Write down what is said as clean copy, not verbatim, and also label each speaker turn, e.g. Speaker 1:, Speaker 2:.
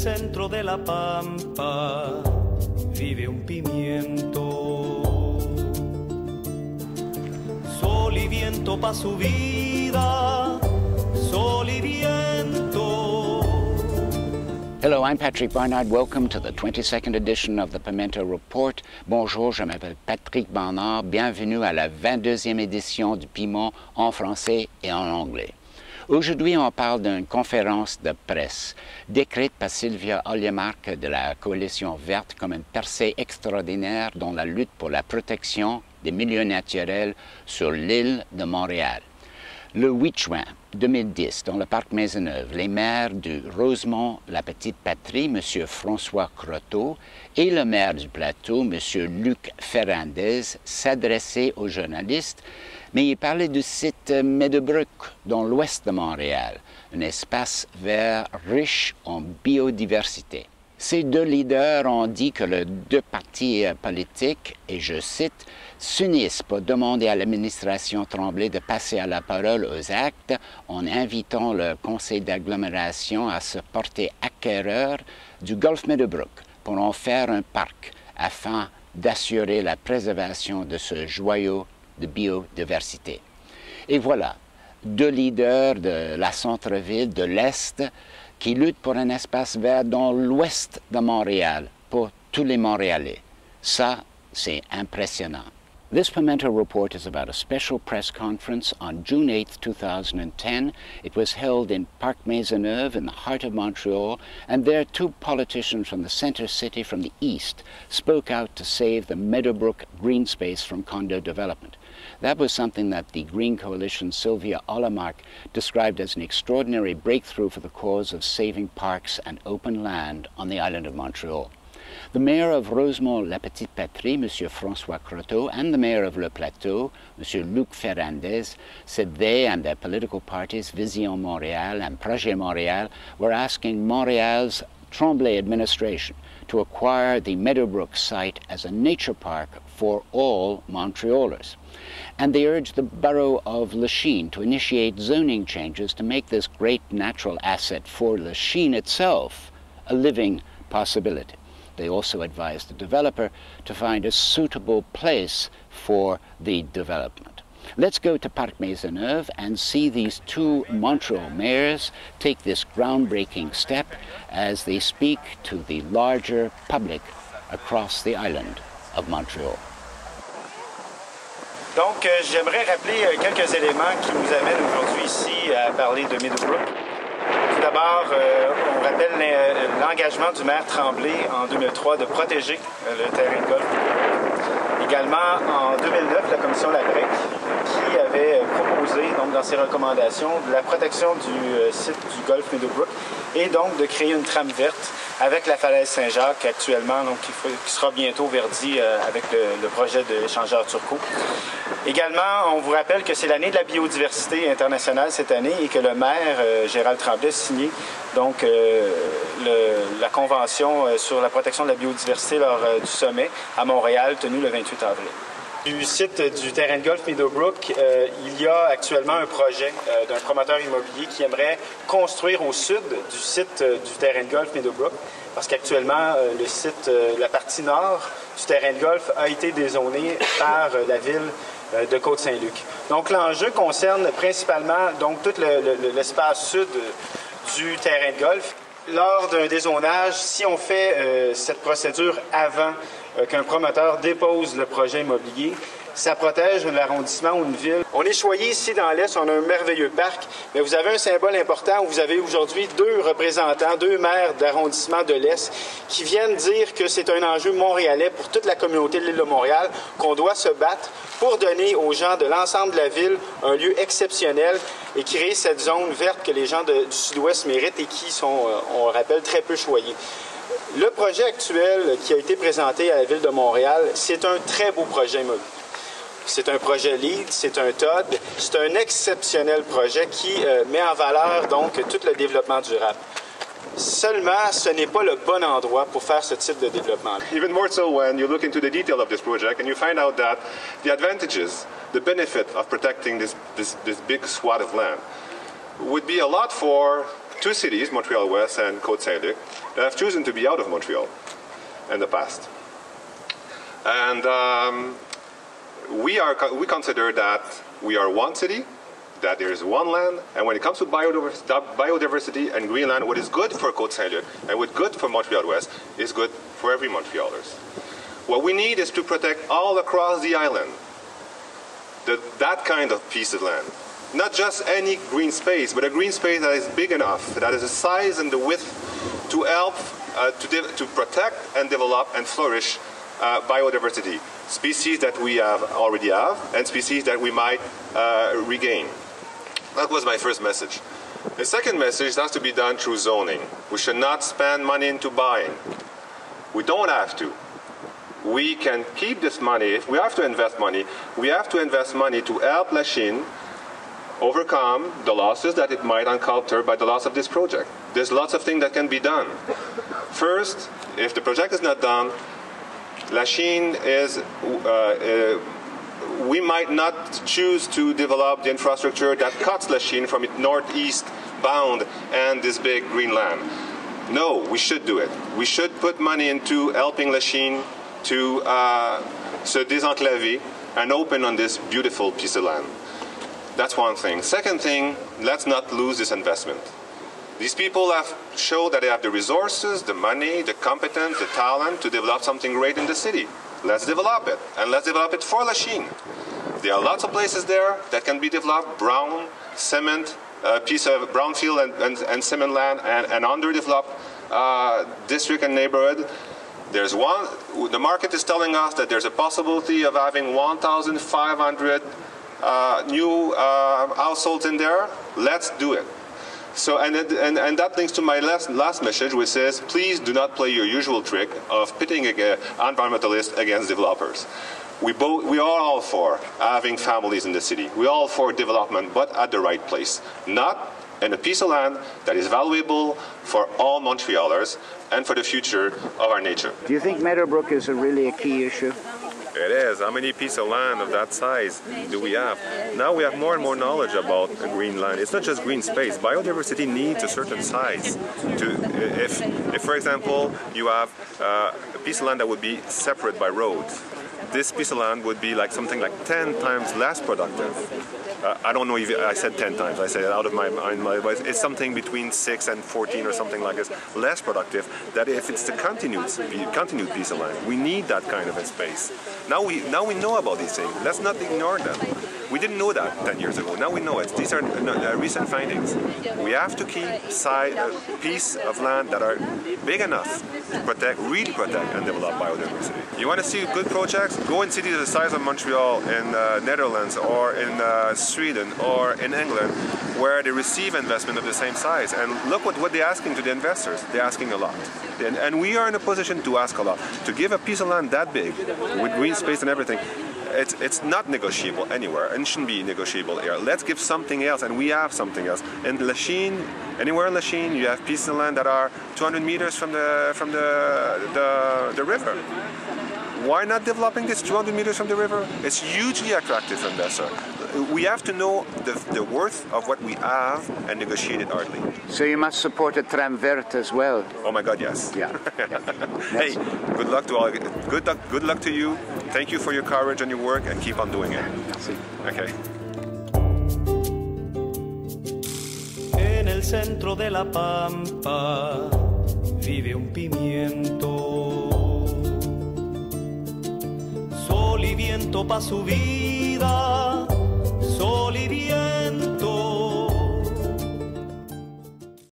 Speaker 1: centro de la pampa vive un pimiento. Sol y viento pa' su vida, sol y viento.
Speaker 2: Hello, I'm Patrick Barnard. Welcome to the 22nd edition of the Pimento Report. Bonjour, je m'appelle Patrick Barnard. Bienvenue à la 22e édition du Piment en français et en anglais. Aujourd'hui, on parle d'une conférence de presse décrite par Sylvia Oljemark de la Coalition verte comme une percée extraordinaire dans la lutte pour la protection des milieux naturels sur l'île de Montréal. Le 8 juin 2010, dans le parc Maisonneuve, les maires du Rosemont-la-Petite-Patrie, M. François Croteau, et le maire du Plateau, M. Luc Ferrandez, s'adressaient aux journalistes, mais ils parlaient du site Meadowbrook, dans l'ouest de Montréal, un espace vert riche en biodiversité. Ces deux leaders ont dit que les deux partis politiques, et je cite, s'unissent pour demander à l'administration Tremblay de passer à la parole aux actes en invitant le conseil d'agglomération à se porter acquéreur du golfe Meadowbrook pour en faire un parc afin d'assurer la préservation de ce joyau de biodiversité. Et voilà, deux leaders de la centre-ville de l'Est qui luttent pour un espace vert dans l'ouest de Montréal pour tous les Montréalais. Ça, c'est impressionnant. This Pimento report is about a special press conference on June 8, 2010. It was held in Parc Maisonneuve in the heart of Montreal, and there two politicians from the center city from the east spoke out to save the Meadowbrook green space from condo development. That was something that the Green Coalition's Sylvia Oljemark described as an extraordinary breakthrough for the cause of saving parks and open land on the island of Montreal. The mayor of Rosemont-la-Petite-Patrie, M. François Croteau, and the mayor of Le Plateau, M. Luc Ferrandez, said they and their political parties, Vision Montréal and Projet Montréal, were asking Montreal's Tremblay administration to acquire the Meadowbrook site as a nature park for all Montrealers. And they urged the borough of Lachine to initiate zoning changes to make this great natural asset for Lachine itself a living possibility. They also advised the developer to find a suitable place for the development. Let's go to Parc Maisonneuve and see these two Montreal mayors take this groundbreaking step as they speak to the larger public across the island of Montreal.
Speaker 3: Donc, j'aimerais rappeler quelques éléments qui nous amènent aujourd'hui ici à parler de Meadowbrook. Tout d'abord, on rappelle l'engagement du maire Tremblay en 2003 de protéger le terrain de golf. Également, en 2009, la commission Labrec qui avait proposé, donc, dans ses recommandations, de la protection du site du golfe Meadowbrook et donc de créer une trame verte avec la falaise Saint-Jacques actuellement, donc, qui sera bientôt verdie avec le projet de l'échangeur Turcot. Également, on vous rappelle que c'est l'année de la biodiversité internationale cette année et que le maire, Gérald Tremblay, a signé donc, la convention sur la protection de la biodiversité lors du sommet à Montréal tenu le 28 avril. Du site du terrain de golf Meadowbrook, il y a actuellement un projet d'un promoteur immobilier qui aimerait construire au sud du site du terrain de golf Meadowbrook, parce qu'actuellement, le site, la partie nord du terrain de golf a été dézonée par la ville de Côte-Saint-Luc. Donc l'enjeu concerne principalement donc, tout l'espace sud du terrain de golf. Lors d'un dézonage, si on fait cette procédure avant qu'un promoteur dépose le projet immobilier, ça protège l'arrondissement ou une ville. On est choyé ici dans l'Est, on a un merveilleux parc, mais vous avez un symbole important où vous avez aujourd'hui deux représentants, deux maires d'arrondissement de l'Est qui viennent dire que c'est un enjeu montréalais pour toute la communauté de l'île de Montréal, qu'on doit se battre pour donner aux gens de l'ensemble de la ville un lieu exceptionnel et créer cette zone verte que les gens du sud-ouest méritent et qui sont, on le rappelle, très peu choyés. Le projet actuel qui a été présenté à la Ville de Montréal, c'est un très beau projet immobilier. C'est un projet LEED, c'est un TOD, c'est un exceptionnel projet qui met en valeur donc tout le développement durable. Seulement, ce n'est pas le bon endroit pour faire ce type de développement.
Speaker 4: Even more so when you look into the detail of this project and you find out that the advantages, the benefit of protecting this big swath of land would be a lot for two cities, Montreal West and Côte-Saint-Luc, that have chosen to be out of Montreal in the past. And we consider that we are one city, that there is one land, and when it comes to biodiversity and greenland, what is good for Côte-Saint-Luc and what is good for Montreal West is good for every Montrealers. What we need is to protect all across the island that kind of piece of land. Not just any green space, but a green space that is big enough, that has the size and the width to help to protect and develop and flourish biodiversity. Species that we already have and species that we might regain. That was my first message. The second message has to be done through zoning. We should not spend money into buying. We don't have to. We can keep this money. If we have to invest money, we have to invest money to help Lachine overcome the losses that it might encounter by the loss of this project. There's lots of things that can be done. First, if the project is not done, Lachine is, we might not choose to develop the infrastructure that cuts Lachine from its northeast bound and this big green land. No, we should do it. We should put money into helping Lachine to se désenclaver and open on this beautiful piece of land. That's one thing. Second thing, let's not lose this investment. These people have shown that they have the resources, the money, the competence, the talent to develop something great in the city. Let's develop it, and let's develop it for Lachine. There are lots of places there that can be developed, brown, cement, piece of brownfield and cement land, and underdeveloped district and neighborhood. There's one, the market is telling us that there's a possibility of having 1,500 new households in there. Let's do it. So, and that links to my last message, which says, please do not play your usual trick of pitting environmentalists against developers. We are all for having families in the city. We are all for development, but at the right place. Not in a piece of land that is valuable for all Montrealers and for the future of our nature.
Speaker 2: Do you think Meadowbrook is really a key issue?
Speaker 4: It is. How many pieces of land of that size do we have? Now we have more and more knowledge about green land. It's not just green space. Biodiversity needs a certain size. If for example, you have a piece of land that would be separate by roads, this piece of land would be like something like 10 times less productive. I don't know if I said 10 times, I said it out of my mind, but it's something between 6 and 14 or something like this, less productive, that if it's the continued piece of land. We need that kind of a space. Now we know about these things. Let's not ignore them. We didn't know that 10 years ago. Now we know it. These are recent findings. We have to keep a piece of land that are big enough to protect, really protect and develop biodiversity. You want to see good projects? Go in cities the size of Montreal, in Netherlands, or in Sweden, or in England, where they receive investment of the same size. And look what they're asking to the investors. They're asking a lot. And we are in a position to ask a lot. To give a piece of land that big, with green space and everything, it's not negotiable anywhere, and shouldn't be negotiable here. Let's give something else, and we have something else. In Lachine, anywhere in Lachine, you have pieces of land that are 200 meters from the river. Why not developing this 200 meters from the river? It's hugely attractive for investors. We have to know the worth of what we have and negotiate it hardly.
Speaker 2: So you must support a tram verte as well.
Speaker 4: Oh my God, yes.
Speaker 2: Yeah.
Speaker 4: Hey, good luck to all. Good luck to you. Thank you for your courage and your work, and keep on doing it. Okay.
Speaker 1: En el centro de la pampa vive un pimiento. Sol y viento pa' su vida